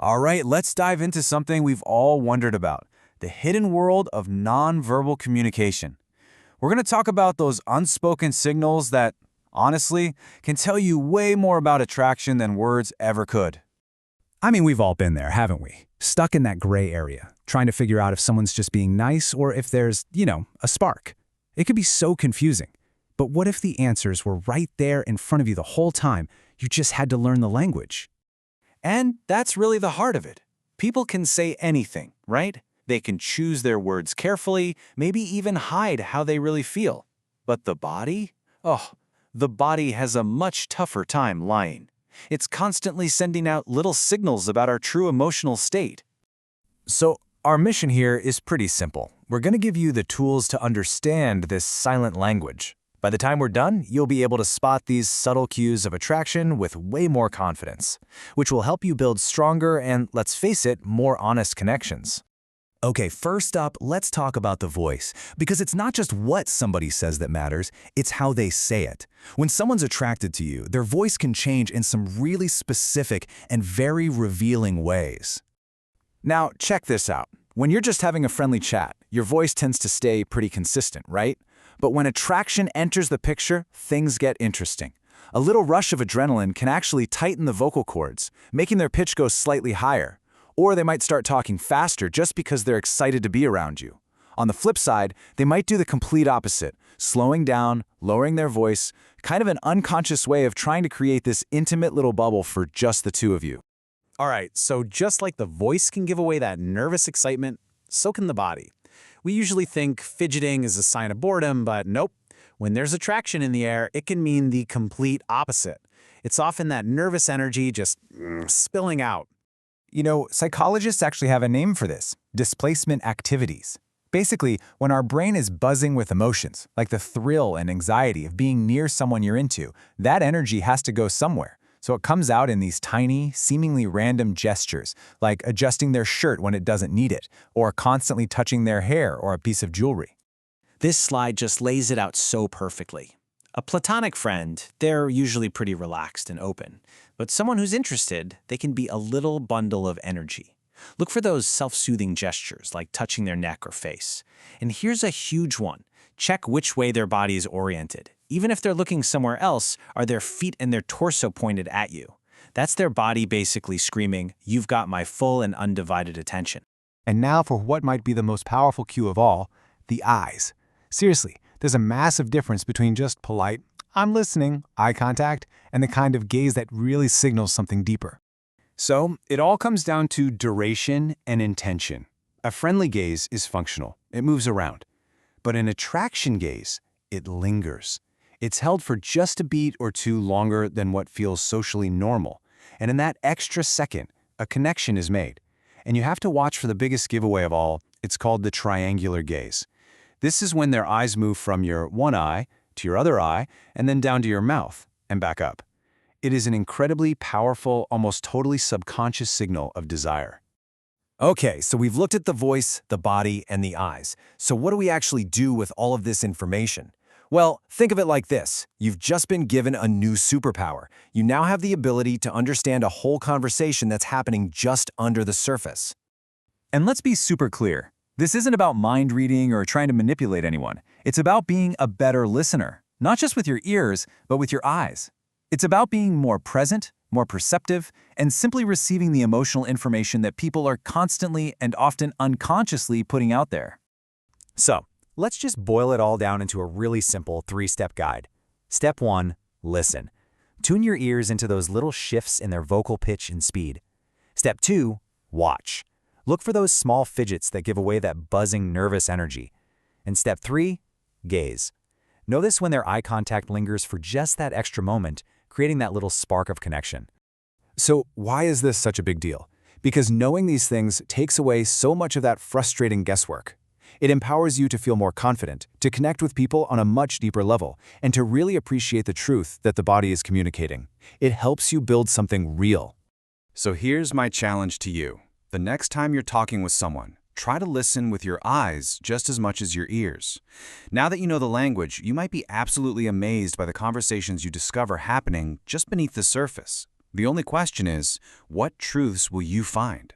All right, let's dive into something we've all wondered about, the hidden world of nonverbal communication. We're going to talk about those unspoken signals that, honestly, can tell you way more about attraction than words ever could. I mean, we've all been there, haven't we? Stuck in that gray area, trying to figure out if someone's just being nice or if there's, a spark. It could be so confusing. But what if the answers were right there in front of you the whole time? You just had to learn the language. And that's really the heart of it. People can say anything, right? They can choose their words carefully, maybe even hide how they really feel. But the body? Oh, the body has a much tougher time lying. It's constantly sending out little signals about our true emotional state. So, our mission here is pretty simple. We're going to give you the tools to understand this silent language. By the time we're done, you'll be able to spot these subtle cues of attraction with way more confidence, which will help you build stronger and, let's face it, more honest connections. Okay, first up, let's talk about the voice, because it's not just what somebody says that matters, it's how they say it. When someone's attracted to you, their voice can change in some really specific and very revealing ways. Now, check this out. When you're just having a friendly chat, your voice tends to stay pretty consistent, right? But when attraction enters the picture, things get interesting. A little rush of adrenaline can actually tighten the vocal cords, making their pitch go slightly higher. Or they might start talking faster just because they're excited to be around you. On the flip side, they might do the complete opposite, slowing down, lowering their voice, kind of an unconscious way of trying to create this intimate little bubble for just the two of you. All right, so just like the voice can give away that nervous excitement, so can the body. We usually think fidgeting is a sign of boredom, but nope. When there's attraction in the air, it can mean the complete opposite. It's often that nervous energy just spilling out. Psychologists actually have a name for this: displacement activities. Basically, when our brain is buzzing with emotions, like the thrill and anxiety of being near someone you're into, that energy has to go somewhere. So it comes out in these tiny, seemingly random gestures, like adjusting their shirt when it doesn't need it, or constantly touching their hair or a piece of jewelry. This slide just lays it out so perfectly. A platonic friend, they're usually pretty relaxed and open. But someone who's interested, they can be a little bundle of energy. Look for those self-soothing gestures, like touching their neck or face. And here's a huge one. Check which way their body is oriented. Even if they're looking somewhere else, are their feet and their torso pointed at you? That's their body basically screaming, "You've got my full and undivided attention." And now for what might be the most powerful cue of all, the eyes. Seriously, there's a massive difference between just polite, "I'm listening," eye contact, and the kind of gaze that really signals something deeper. So, it all comes down to duration and intention. A friendly gaze is functional. It moves around. But an attraction gaze, it lingers. It's held for just a beat or two longer than what feels socially normal. And in that extra second, a connection is made. And you have to watch for the biggest giveaway of all. It's called the triangular gaze. This is when their eyes move from your one eye to your other eye and then down to your mouth and back up. It is an incredibly powerful, almost totally subconscious signal of desire. Okay, so we've looked at the voice, the body, and the eyes. So what do we actually do with all of this information? Well, think of it like this. You've just been given a new superpower. You now have the ability to understand a whole conversation that's happening just under the surface. And let's be super clear. This isn't about mind reading or trying to manipulate anyone. It's about being a better listener, not just with your ears, but with your eyes. It's about being more present, more perceptive, and simply receiving the emotional information that people are constantly and often unconsciously putting out there. So, let's just boil it all down into a really simple 3-step guide. Step 1, listen. Tune your ears into those little shifts in their vocal pitch and speed. Step 2, watch. Look for those small fidgets that give away that buzzing, nervous energy. And step 3, gaze. Notice when their eye contact lingers for just that extra moment, creating that little spark of connection. So why is this such a big deal? Because knowing these things takes away so much of that frustrating guesswork. It empowers you to feel more confident, to connect with people on a much deeper level, and to really appreciate the truth that the body is communicating. It helps you build something real. So here's my challenge to you. The next time you're talking with someone, try to listen with your eyes just as much as your ears. Now that you know the language, you might be absolutely amazed by the conversations you discover happening just beneath the surface. The only question is, what truths will you find?